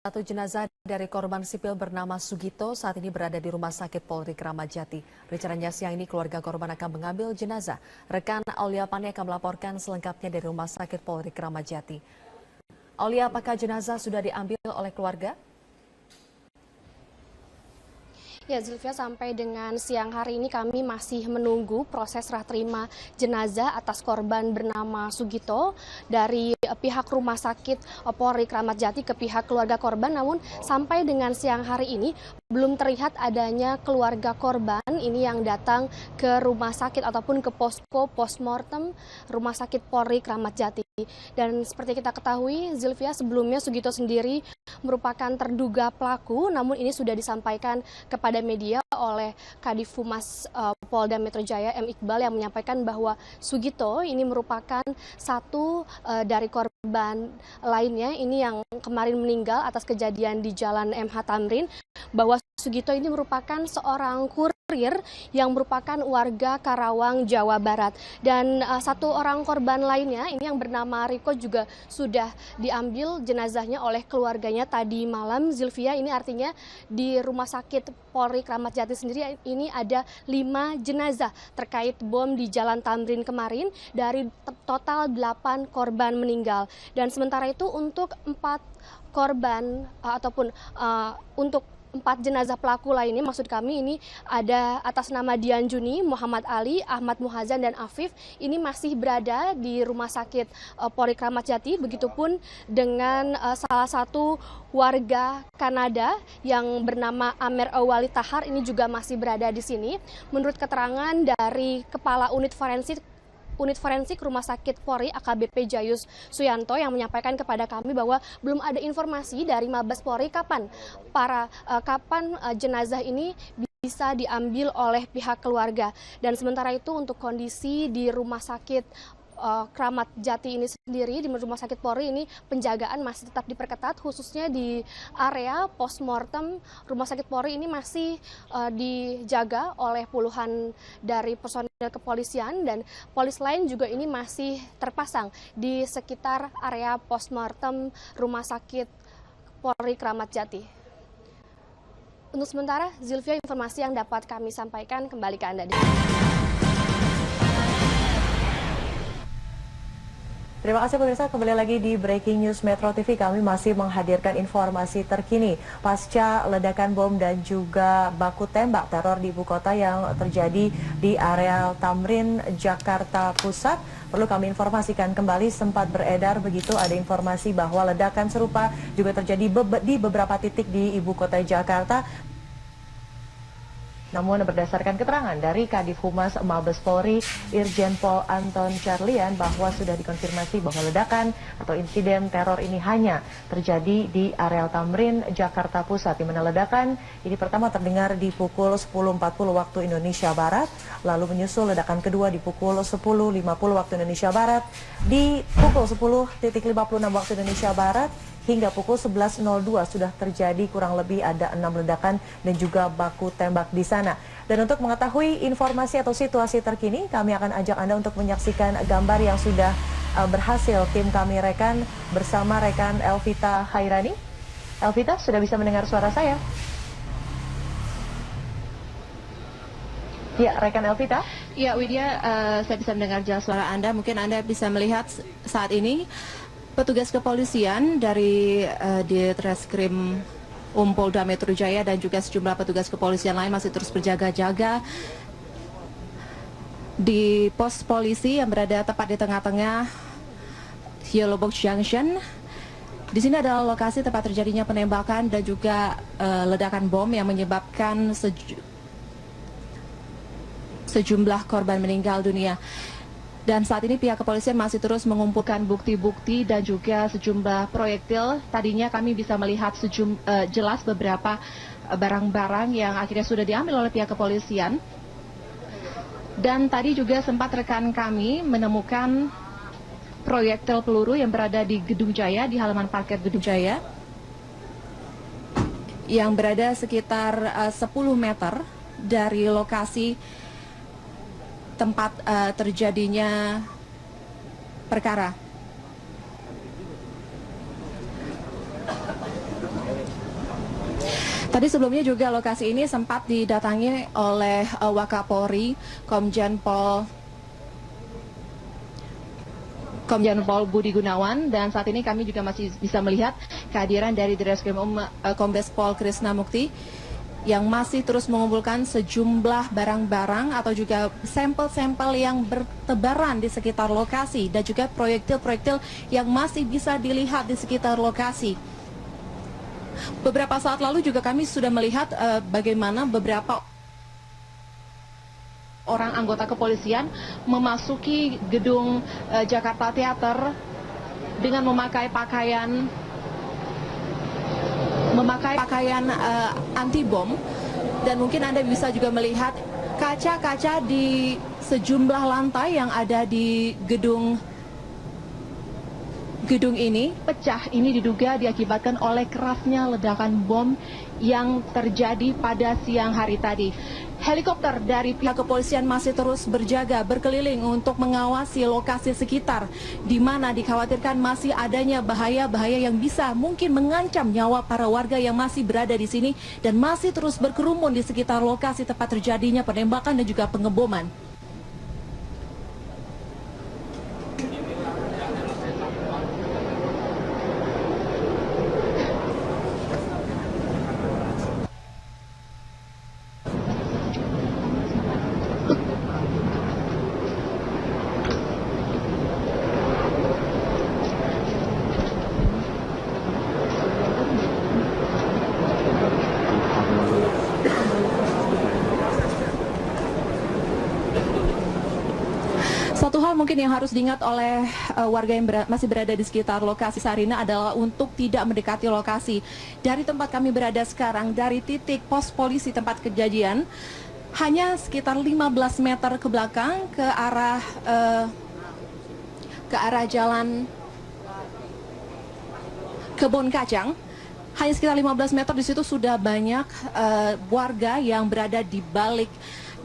Satu jenazah dari korban sipil bernama Sugito saat ini berada di Rumah Sakit Polri Kramat Jati. Rencananya siang ini keluarga korban akan mengambil jenazah. Rekan Aulia Pani akan melaporkan selengkapnya dari Rumah Sakit Polri Kramat Jati. Aulia, apakah jenazah sudah diambil oleh keluarga? Ya, Zulfia, sampai dengan siang hari ini kami masih menunggu proses serah terima jenazah atas korban bernama Sugito dari pihak Rumah Sakit Polri Kramat Jati ke pihak keluarga korban. Namun sampai dengan siang hari ini belum terlihat adanya keluarga korban ini yang datang ke rumah sakit ataupun ke posko postmortem Rumah Sakit Polri Kramat Jati. Dan seperti kita ketahui, Zulfia, sebelumnya Sugito sendiri merupakan terduga pelaku, namun ini sudah disampaikan kepada media oleh Kadif Humas Polda Metro Jaya M. Iqbal yang menyampaikan bahwa Sugito ini merupakan satu dari korban lainnya ini yang kemarin meninggal atas kejadian di Jalan MH Tamrin, bahwa Sugito ini merupakan seorang kurir yang merupakan warga Karawang, Jawa Barat. Dan satu orang korban lainnya ini yang bernama Riko juga sudah diambil jenazahnya oleh keluarganya tadi malam. Zulfia, ini artinya di Rumah Sakit Polri Kramat Jati sendiri ini ada 5 jenazah terkait bom di Jalan Tamrin kemarin dari total 8 korban meninggal. Dan sementara itu untuk 4 korban ataupun untuk 4 jenazah pelaku lainnya, maksud kami ini ada atas nama Dian Juni, Muhammad Ali, Ahmad Muhazan, dan Afif, ini masih berada di Rumah Sakit Polri Kramat Jati. Begitupun dengan salah satu warga Kanada yang bernama Amer Awali Tahar, ini juga masih berada di sini. Menurut keterangan dari Kepala Unit Forensik Rumah Sakit Polri AKBP Jayus Suyanto yang menyampaikan kepada kami bahwa belum ada informasi dari Mabes Polri kapan jenazah ini bisa diambil oleh pihak keluarga. Dan sementara itu untuk kondisi di Rumah Sakit Kramat Jati ini sendiri, di Rumah Sakit Polri ini penjagaan masih tetap diperketat, khususnya di area postmortem Rumah Sakit Polri ini masih dijaga oleh puluhan dari personil kepolisian, dan polis lain juga ini masih terpasang di sekitar area postmortem Rumah Sakit Polri Kramat Jati. Untuk sementara, Zulfia, informasi yang dapat kami sampaikan, kembali ke Anda. Terima kasih pemirsa, kembali lagi di Breaking News Metro TV. Kami masih menghadirkan informasi terkini pasca ledakan bom dan juga baku tembak teror di ibu kota yang terjadi di area Tamrin, Jakarta Pusat. Perlu kami informasikan kembali, sempat beredar begitu ada informasi bahwa ledakan serupa juga terjadi di beberapa titik di ibu kota Jakarta. Namun berdasarkan keterangan dari Kadif Humas Mabes Polri, Irjen Pol Anton Carlian, bahwa sudah dikonfirmasi bahwa ledakan atau insiden teror ini hanya terjadi di areal Tamrin, Jakarta Pusat, di mana ledakan ini pertama terdengar di pukul 10.40 waktu Indonesia Barat, lalu menyusul ledakan kedua di pukul 10.50 waktu Indonesia Barat, di pukul 10.56 waktu Indonesia Barat, hingga pukul 11.02 sudah terjadi kurang lebih ada 6 ledakan dan juga baku tembak di sana. Dan untuk mengetahui informasi atau situasi terkini, kami akan ajak Anda untuk menyaksikan gambar yang sudah berhasil tim kami rekan bersama rekan Elvita Hairani. Elvita, sudah bisa mendengar suara saya? Ya, rekan Elvita. Ya, Widya, saya bisa mendengar jelas suara Anda. Mungkin Anda bisa melihat saat ini petugas kepolisian dari Ditreskrim Polda Metro Jaya dan juga sejumlah petugas kepolisian lain masih terus berjaga-jaga di pos polisi yang berada tepat di tengah-tengah Yellow Box Junction. Di sini adalah lokasi tempat terjadinya penembakan dan juga ledakan bom yang menyebabkan sejumlah korban meninggal dunia. Dan saat ini pihak kepolisian masih terus mengumpulkan bukti-bukti dan juga sejumlah proyektil. Tadinya kami bisa melihat jelas beberapa barang-barang yang akhirnya sudah diambil oleh pihak kepolisian. Dan tadi juga sempat rekan kami menemukan proyektil peluru yang berada di Gedung Jaya, di halaman parkir Gedung Jaya, yang berada sekitar 10 meter dari lokasi tempat terjadinya perkara. Tadi sebelumnya juga lokasi ini sempat didatangi oleh Wakapolri, Komjen Pol Budi Gunawan, dan saat ini kami juga masih bisa melihat kehadiran dari Ditreskrim Kombes Pol Krisna Mukti yang masih terus mengumpulkan sejumlah barang-barang atau juga sampel-sampel yang bertebaran di sekitar lokasi dan juga proyektil-proyektil yang masih bisa dilihat di sekitar lokasi. Beberapa saat lalu juga kami sudah melihat bagaimana beberapa orang anggota kepolisian memasuki gedung Jakarta Theater dengan memakai pakaian anti bom, dan mungkin Anda bisa juga melihat kaca-kaca di sejumlah lantai yang ada di gedung ini pecah. Ini diduga diakibatkan oleh kerasnya ledakan bom yang terjadi pada siang hari tadi. Helikopter dari pihak kepolisian masih terus berjaga berkeliling untuk mengawasi lokasi sekitar, di mana dikhawatirkan masih adanya bahaya-bahaya yang bisa mungkin mengancam nyawa para warga yang masih berada di sini dan masih terus berkerumun di sekitar lokasi tempat terjadinya penembakan dan juga pengeboman. Satu hal mungkin yang harus diingat oleh warga yang masih berada di sekitar lokasi Sarina adalah untuk tidak mendekati lokasi. Dari tempat kami berada sekarang, dari titik pos polisi tempat kejadian, hanya sekitar 15 meter ke belakang ke arah jalan Kebon Kacang. Hanya sekitar 15 meter di situ sudah banyak warga yang berada di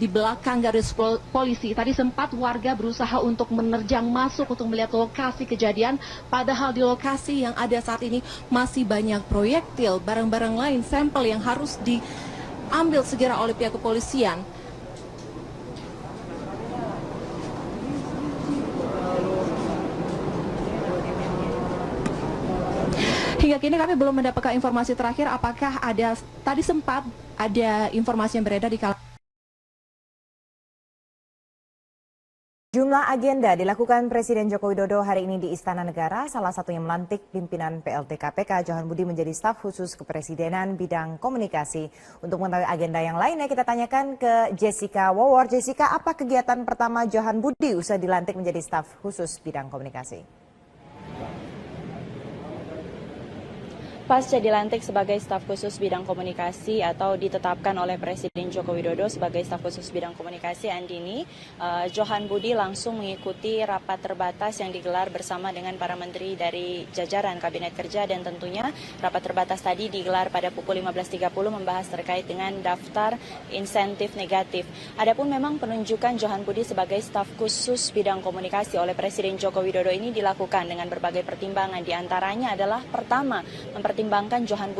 belakang garis polisi. Tadi sempat warga berusaha untuk menerjang masuk untuk melihat lokasi kejadian, padahal di lokasi yang ada saat ini masih banyak proyektil, barang-barang lain, sampel yang harus diambil segera oleh pihak kepolisian. Hingga kini kami belum mendapatkan informasi terakhir apakah tadi sempat ada informasi yang beredar di kalangan. Jumlah agenda dilakukan Presiden Joko Widodo hari ini di Istana Negara, salah satunya melantik pimpinan PLT KPK Johan Budi menjadi staf khusus kepresidenan bidang komunikasi. Untuk mengetahui agenda yang lainnya kita tanyakan ke Jessica Wawor. Jessica, apa kegiatan pertama Johan Budi usai dilantik menjadi staf khusus bidang komunikasi? Pasca dilantik sebagai staf khusus bidang komunikasi atau ditetapkan oleh Presiden Joko Widodo sebagai staf khusus bidang komunikasi, Andini, Johan Budi langsung mengikuti rapat terbatas yang digelar bersama dengan para menteri dari jajaran Kabinet Kerja, dan tentunya rapat terbatas tadi digelar pada pukul 15.30 membahas terkait dengan daftar insentif negatif. Adapun memang penunjukan Johan Budi sebagai staf khusus bidang komunikasi oleh Presiden Joko Widodo ini dilakukan dengan berbagai pertimbangan, diantaranya adalah pertama, mempertimbangkan Johan Budi